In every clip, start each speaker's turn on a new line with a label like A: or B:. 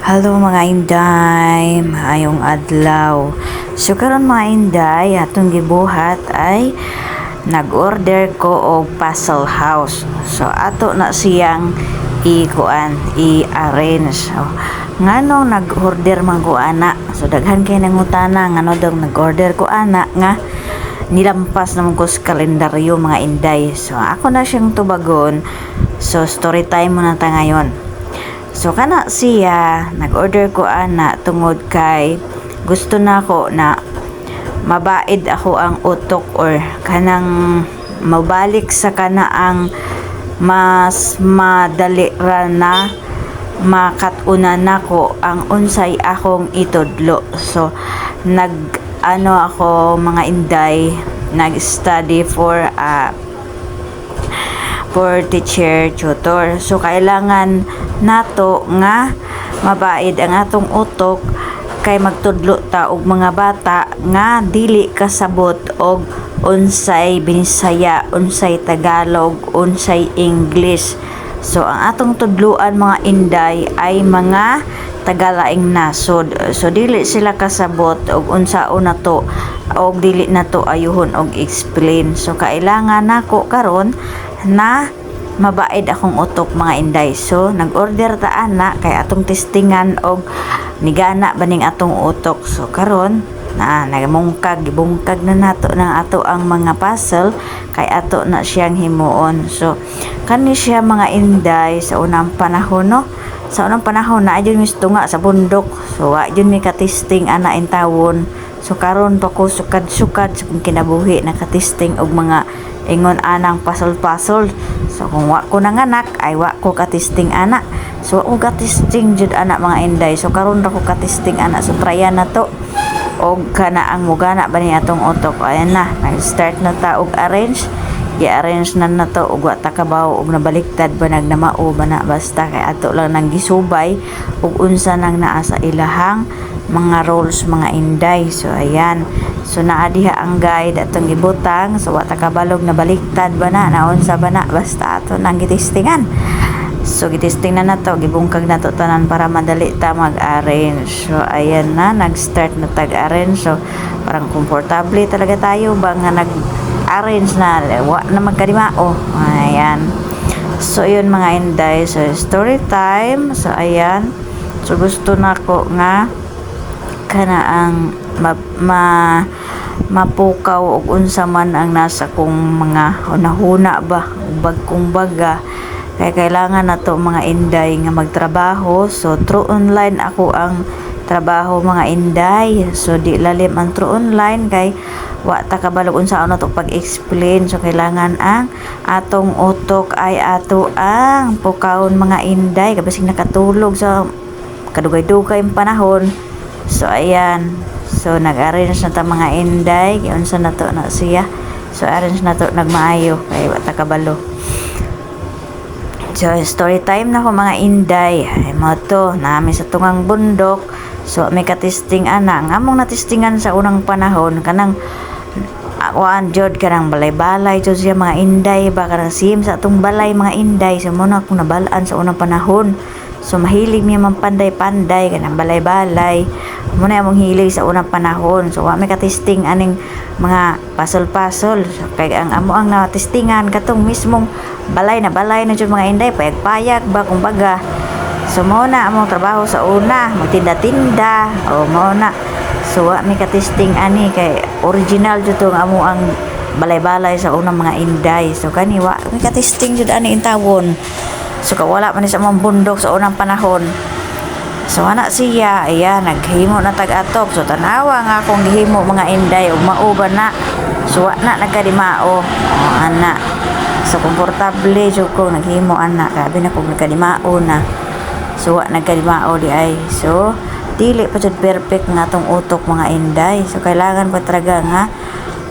A: Hello mga inday, maayong adlaw. So karon mga inday, atong gibuhat ay nag-order ko og puzzle house. So ato na siyang i-arrange. So, ngano nag-order man ko ana. So daghan kay nangutana ngano daw nag-order ko ana nga nilampas naman ko sa kalendaryo mga inday. So ako na siyang tubagon. So story time muna ta ngayon. So kana siya nag-order ko ana tungod kay gusto na ko na mabaid ako ang utok or kanang mabalik sa kana ang mas madali ra na makatuna nako ang unsay akong itudlo. So ako mga inday nag-study for teacher tutor. So kailangan nato nga mabaid ang atong utok kay magtudlo ta og mga bata nga dili kasabot og unsay Binisaya, unsay Tagalog, unsay English. So ang atong tudluan mga inday ay mga tagalaing nasod. So dili sila kasabot og unsaon na to og dili na to ayuhon og explain. So kailangan nako karon na mabaid akong utok mga inday. So nag-order ta ana kay atong testingan og nigana baning atong utok. So karon na gibungkag na nato ng ato ang mga puzzle kay ato na siyang himuon. So kani siya mga inday sa unang panahon no. Sa unang panahon na adyon mistunga sa bundok. So wa jud mi katesting ana in tawon. So karon pa ko sukad-sukad sa kung kinabuhi nakatesting og mga ingon anang puzzle. So kung wa ko nanganak ay wa ko katesting ana. So wa ko katesting jud ana mga inday. So karon ra ko katesting ana. So tryan na to og kana ang mugana ba ni atong utok. Ayan na, nag-start na ta og arrange. I-arrange na to og wa ta kabaw og nabaliktad ba nagnamao ba na basta kay ato lang nang gisubay og unsa nang naa sa ilahang mga roles mga inday. So ayan, so naa diha ang guide atong gibutang. So wa ta kabalog na baliktad ba na naunsa ba na basta ato nang gitestingan. So gitesting na nato, gibungkag nato tanan para madali ta mag-arrange. So ayan na, nag-start na tag-arrange. So parang komportable talaga tayo ba nga nag-arrange na wa na magkadimao. Ayan. So yun mga inday, so story time. So ayan, so gusto nako nga kana ang mapukaw og unsa man ang nasa kong mga hunahuna ba ubag kong baga kay kailangan nato mga inday nga magtrabaho. So through online ako ang trabaho mga inday. So di lalim ang through online kay wa ta kabalog unsa ano to pag-explain. So kailangan ang atong utok ay ato ang pukawon mga inday kabasig nakatulog sa kadugay-dugay ang panahon. So ayan, so nag-arrange na ta mga inday kay unsa na to na siya. So arrange na to nagmaayo kay wa ta kabalo. So story time na ko mga inday. Ay mo to nami sa tungang bundok. So may katesting ana nga among natestingan sa unang panahon kanang akuan jud kanang balay-balay jud siya mga inday ba kanang sim sa atong balay mga inday. So mo na akong nabalaan sa unang panahon. So mahilig mi man panday-panday kanang balay-balay. Mo na among hilig sa unang panahon. So wa may katesting aning mga puzzle. So kay ang amo ang natestingan katong mismong balay na jud mga inday payag-payag ba kumbaga. So mo na among trabaho sa una magtinda-tinda o mo na. So wa may katesting ani kay original jud tong amo ang balay-balay sa unang mga inday. So kani wa may katesting jud ani intawon. So kawala man sa among bundok sa unang panahon. So ana siya, ayan, naghimo na tag-atok. So tanawa nga akong gihimo mga inday ug mauban na. So wa na nagkadimao. Ana. So komportable jud ko naghimo ana, grabe na kog nagkadimao na. So wa nagkadimao di ay. So dili pa jud perfect nga atong utok mga inday. So kailangan pa talaga nga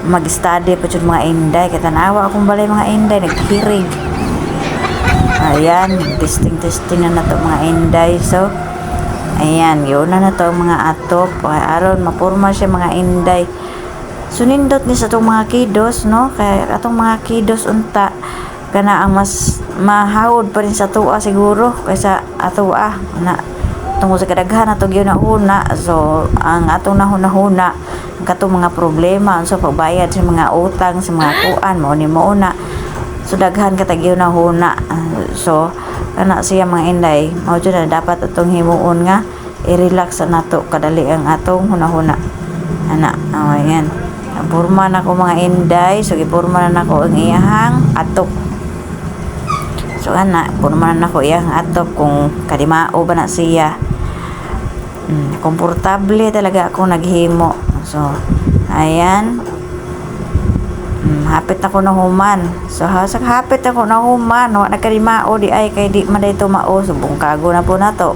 A: mag-study pa jud mga inday. Kay tanawa akong balay mga inday naghirig. Ayan, testing na to mga inday. So ayan, yun na to mga atop. Aron mapurma siya mga inday. So nindot ni sa itong mga kidos no, kaya atong mga kidos unta kana ang mas mahawod pa rin sa tuwa siguro kaysa atuwa na tungod sa kadaghan atong ginahuna. So ang atong nahuna-huna ang katong mga problema so pagbayad sa mga utang sa mga kuan mo ni mo na. So daghan ka tag ginahuna. So kana siya mga inday mao jud na dapat atong himuon nga i-relax na nato kadali ang atong hunahuna ana. Ayan, porma na ko mga inday. So giporma na nako ang iyahang atok. So ana, porma na nako iyang atok kung kadimao ba na siya. Komportable talaga ako naghimo. So ayan, hapit na ko na human. So hapit ako na human, wa na kadimao di ay kay di man dayto mao. So bungkago na po na to.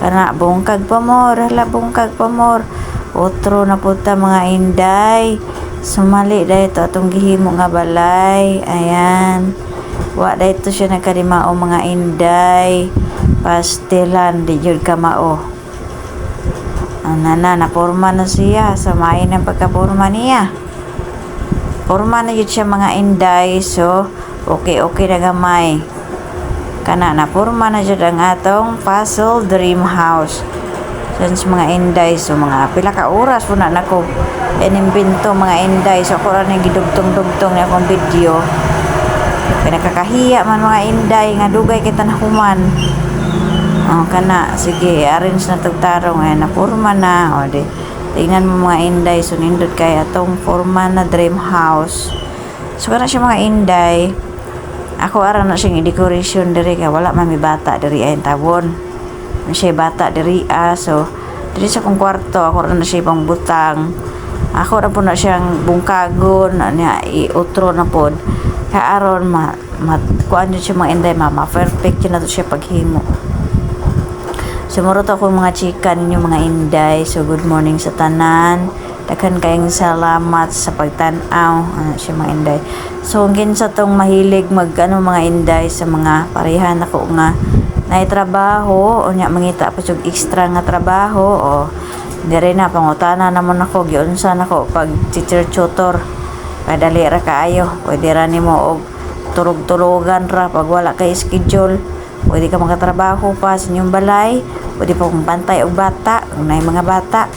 A: Kana bungkag pa more, hala bungkag pa more. Otro na po ta mga inday. Sumali dayto atong gihimo nga balay. Ayan. Wa dayto siya nagkarimao mga inday. Pastelan di jud ka mao. Na porma na siya. Samayin ang pagkaporma niya. Porma na jud siya mga inday. So okay na gamay. Kana na porma na jud ang atong puzzle dream house. Sa mga inday. So mga pila ka oras po na nako inimbento mga inday. So ako rin gidugtong-dugtong na akong video. Pinakakahiya man mga inday nga dugay kita nahuman. Kana sige arrange na tagtarong ay na forma na. Di tingnan mo mga inday. So nindot kay atong forma na dream house. So kana siya mga inday. Ako ara na siyang decoration diri kay wala man mi bata diri ay tawon. Siya bata diri so diri sa kong kwarto ako na siya pang butang. Ako na po na siyang bungkagon niya iutro na pod kaaron kuan jud siya mga inday mama perfect yun na to siya paghimo. Sumurot ako mga chika ninyo mga inday. So good morning sa tanan, daghan kayong salamat sa pagtan-aw siya mga inday. So kinsa tong mahilig mga inday sa mga parehan ako nga nay trabaho o nya mangita pa sug extra nga trabaho dire na pangutana namon ako giunsa nako pag teacher tutor kadali ra kaayo pwede ra nimo og turog-turogan ra pag wala kay schedule pwede ka makatrabaho pa sa inyong balay pwede pa kong bantay og bata kung nay mga bata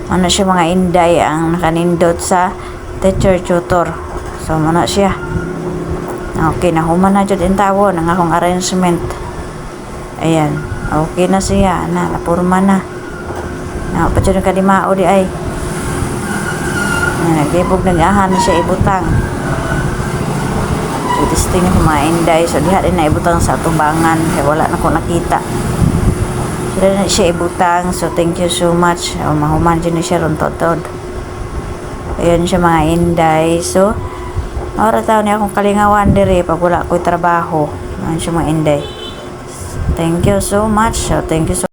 A: ano siya mga inday ang nakanindot sa teacher tutor. So muna siya okay na human na jud intawon ang akong arrangement. Ayan, okay na siya na napurma na napatyo ng kadimao di ay nagibog nag-ahan na siya ibutang. So disting ko mga inday. So diha rin na ibutang sa tubangan kaya wala na ko nakita. So na siya ibutang. So thank you so much. Mahuman dyan na siya ron totod. Ayan siya mga inday. So ora taon niya akong kalingawan diri pag wala ko'y trabaho. Ayan siya mga inday. Thank you so much. So, thank you so